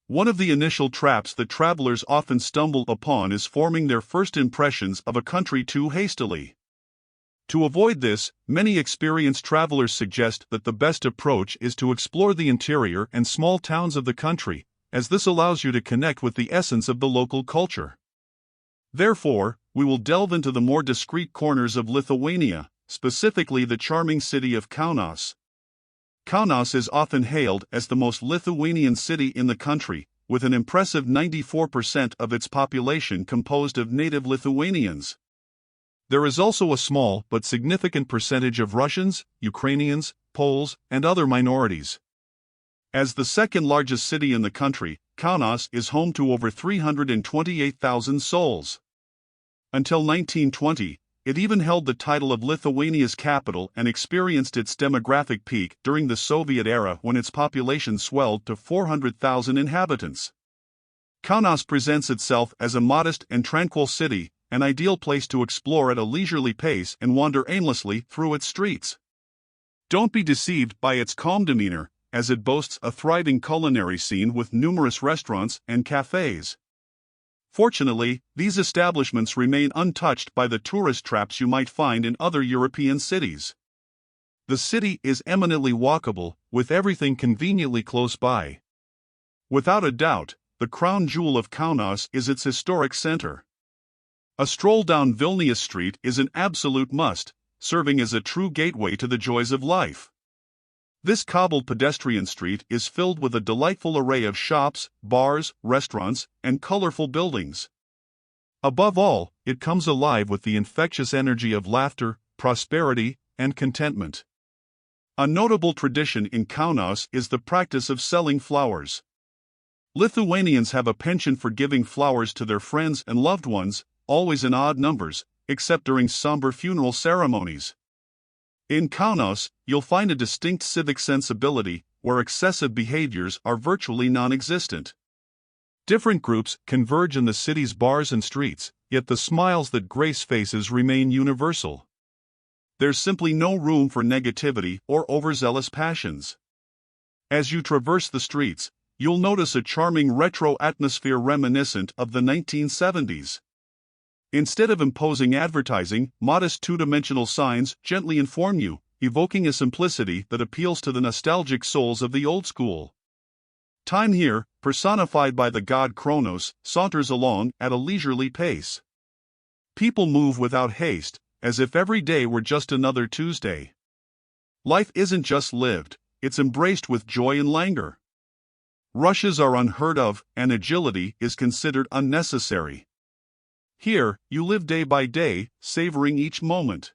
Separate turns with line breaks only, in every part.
One of the initial traps that travelers often stumble upon is forming their first impressions of a country too hastily. To avoid this, many experienced travelers suggest that the best approach is to explore the interior and small towns of the country, as this allows you to connect with the essence of the local culture. Therefore, we will delve into the more discreet corners of Lithuania, specifically the charming city of Kaunas. Kaunas is often hailed as the most Lithuanian city in the country, with an impressive 94% of its population composed of native Lithuanians. There is also a small but significant percentage of Russians, Ukrainians, Poles, and other minorities. As the second largest city in the country, Kaunas is home to over 328,000 souls. Until 1920, it even held the title of Lithuania's capital and experienced its demographic peak during the Soviet era when its population swelled to 400,000 inhabitants. Kaunas presents itself as a modest and tranquil city, an ideal place to explore at a leisurely pace and wander aimlessly through its streets. Don't be deceived by its calm demeanor, as it boasts a thriving culinary scene with numerous restaurants and cafes. Fortunately, these establishments remain untouched by the tourist traps you might find in other European cities. The city is eminently walkable, with everything conveniently close by. Without a doubt, the crown jewel of Kaunas is its historic center. A stroll down Vilnius Street is an absolute must, serving as a true gateway to the joys of life. This cobbled pedestrian street is filled with a delightful array of shops, bars, restaurants, and colorful buildings. Above all, it comes alive with the infectious energy of laughter, prosperity, and contentment. A notable tradition in Kaunas is the practice of selling flowers. Lithuanians have a penchant for giving flowers to their friends and loved ones, always in odd numbers, except during somber funeral ceremonies. In Kaunas, you'll find a distinct civic sensibility, where excessive behaviors are virtually non-existent. Different groups converge in the city's bars and streets, yet the smiles that grace faces remain universal. There's simply no room for negativity or overzealous passions. As you traverse the streets, you'll notice a charming retro atmosphere reminiscent of the 1970s. Instead of imposing advertising, modest two-dimensional signs gently inform you, evoking a simplicity that appeals to the nostalgic souls of the old school. Time here, personified by the god Kronos, saunters along at a leisurely pace. People move without haste, as if every day were just another Tuesday. Life isn't just lived, it's embraced with joy and languor. Rushes are unheard of, and agility is considered unnecessary. Here, you live day by day, savoring each moment.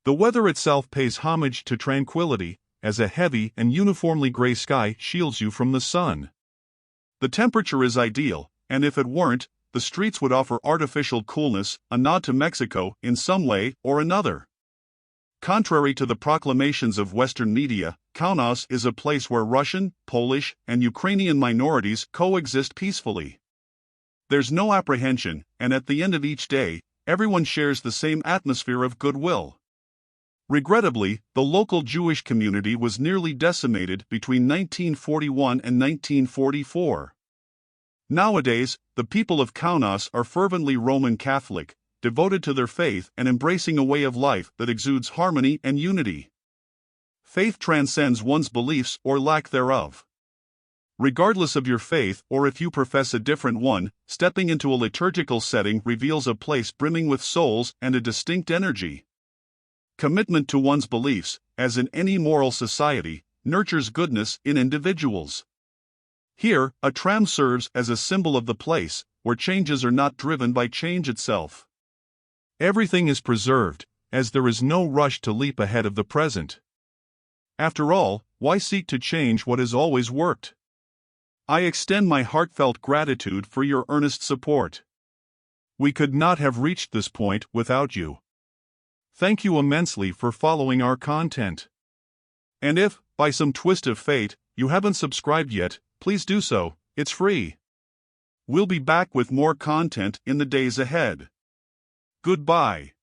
The weather itself pays homage to tranquility, as a heavy and uniformly gray sky shields you from the sun. The temperature is ideal, and if it weren't, the streets would offer artificial coolness, a nod to Mexico in some way or another. Contrary to the proclamations of Western media, Kaunas is a place where Russian, Polish, and Ukrainian minorities coexist peacefully. There's no apprehension, and at the end of each day, everyone shares the same atmosphere of goodwill. Regrettably, the local Jewish community was nearly decimated between 1941 and 1944. Nowadays, the people of Kaunas are fervently Roman Catholic, devoted to their faith and embracing a way of life that exudes harmony and unity. Faith transcends one's beliefs or lack thereof. Regardless of your faith or if you profess a different one, stepping into a liturgical setting reveals a place brimming with souls and a distinct energy. Commitment to one's beliefs, as in any moral society, nurtures goodness in individuals. Here, a tram serves as a symbol of the place, where changes are not driven by change itself. Everything is preserved, as there is no rush to leap ahead of the present. After all, why seek to change what has always worked? I extend my heartfelt gratitude for your earnest support. We could not have reached this point without you. Thank you immensely for following our content. And if, by some twist of fate, you haven't subscribed yet, please do so, it's free. We'll be back with more content in the days ahead. Goodbye.